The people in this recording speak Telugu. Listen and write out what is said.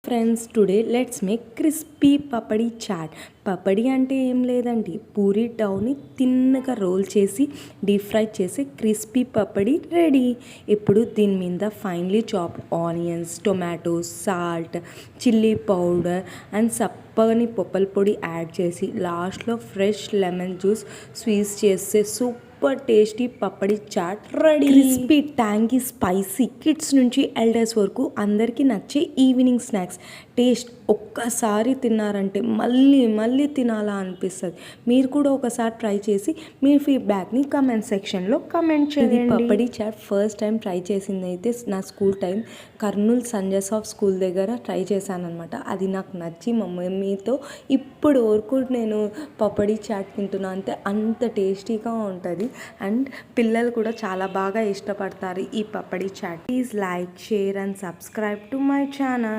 Friends, today let's make crispy papdi chaat. Papdi అంటే ఏం లేదండి, పూరి డౌని తిన్నగా రోల్ చేసి డీప్ ఫ్రై చేసి క్రిస్పీ పపడి రెడీ. ఇప్పుడు దీని మీద finely chopped onions, tomatoes, salt, chilli powder and సప్పని పప్పుల పొడి యాడ్ చేసి లాస్ట్లో ఫ్రెష్ లెమన్ జ్యూస్ స్వీజ్ చేస్తే super tasty papdi chaat ready. Crispy, tangy, spicy, kids నుంచి ఎల్డర్స్ వరకు అందరికీ నచ్చే ఈవినింగ్ స్నాక్స్. టేస్ట్ ఒక్కసారి తిన్నారంటే మళ్ళీ మళ్ళీ తినాలా అనిపిస్తుంది. మీరు కూడా ఒకసారి ట్రై చేసి మీ ఫీడ్బ్యాక్ని కమెంట్ సెక్షన్లో కమెంట్ చేయండి. పపడి చాట్ ఫస్ట్ టైం ట్రై చేసింది అయితే నా school time Kurnool Sanjay of school దగ్గర ట్రై చేశాను అనమాట. అది నాకు నచ్చి మా మమ్మీతో ఇప్పుడు వరకు నేను పపడి చాట్ తింటున్నా. అంత టేస్టీగా ఉంటుంది అండ్ పిల్లలు కూడా చాలా బాగా ఇష్టపడతారు ఈ papdi chaat. Please like, share and subscribe to my channel.